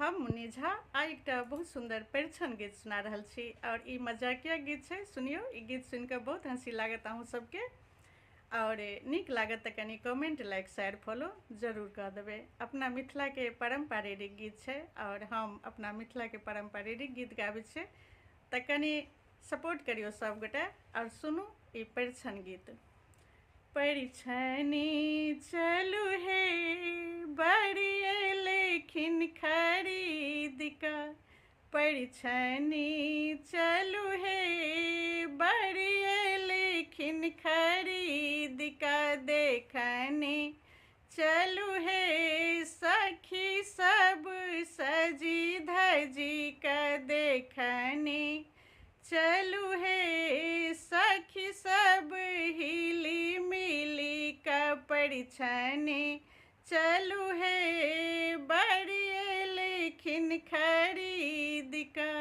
हम मुन्नी झा आ एक बहुत सुंदर परिछन गीत सुना रहल छी और ई मजाकिया गीत है। सुनियो, ई गीत सुनकर बहुत हंसी लागत अहूँ सबके और निक लागत त कनी कमेंट, लाइक, शेयर, फॉलो जरूर कर देवे। अपना मिथिला के पारंपरिक गीत है और हम अपना मिथिला के पारंपरिक गीत गाबे छे, त कनी सपोर्ट करियो सब गोटा और सुनू ई परिछन गीत। परिछनी चलू हे बड़िए लेखिन खरीद का, परिछनी चलू हे बड़िए लेखिन खरीद का, देखनी चलू हे सखी सब सजी धजी का, देखनी चलू हे सखी सब हिली मिली का, परिछनी चलू हे बड़िए लेखिन खरीद का।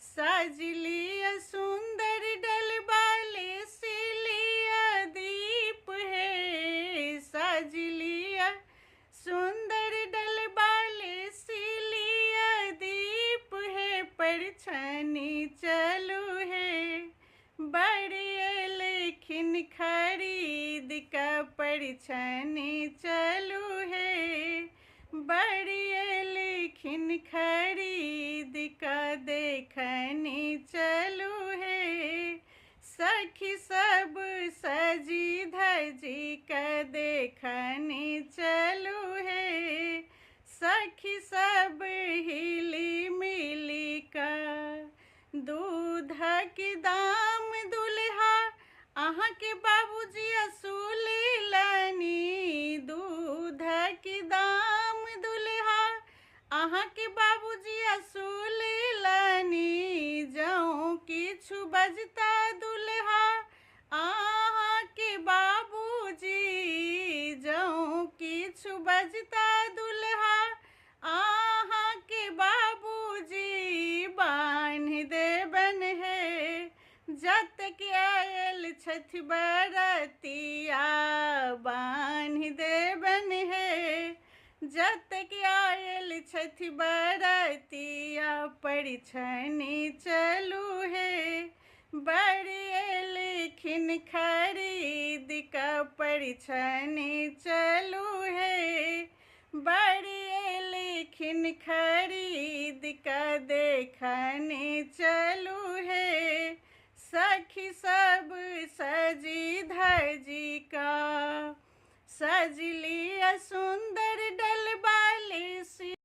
साजलिया सुंदर डलबाले सिलिया दीप है, साजलिया सुंदर डलबाले सिलिया दीप है, परिछनी चलू है बड़िए लेखिन खरीद का, परिछनी चलू है बड़िए लेखिन खरीद का, देखनी चलू है सखी सब सजी धजी का, देखनी चलू है सखी सब हिली मिली का। दूध के दाम दुल्हा अहाँ के बाबूजी असूल लानी, दूध के दाम दुल्हा अहाँ के बाबूजी असूल लानी, जाऊँ किछु बजता दुल्हा अहाँ के बाबूजी, जाऊँ किछु बजता दुल्हा अहाँ के बाबूजी, बान्ह देबन है जतक आयल छथि बरतिया, बान्ह देबन है जतक आयल छथि बरतिया, परिछनी चलू है बड़िए लेखिन खरीद का, परिछनी चलू है बड़िए लेखिन खरीद का, देखनी चलू है सखी सब सजी धजी का। सजलिया सुंदर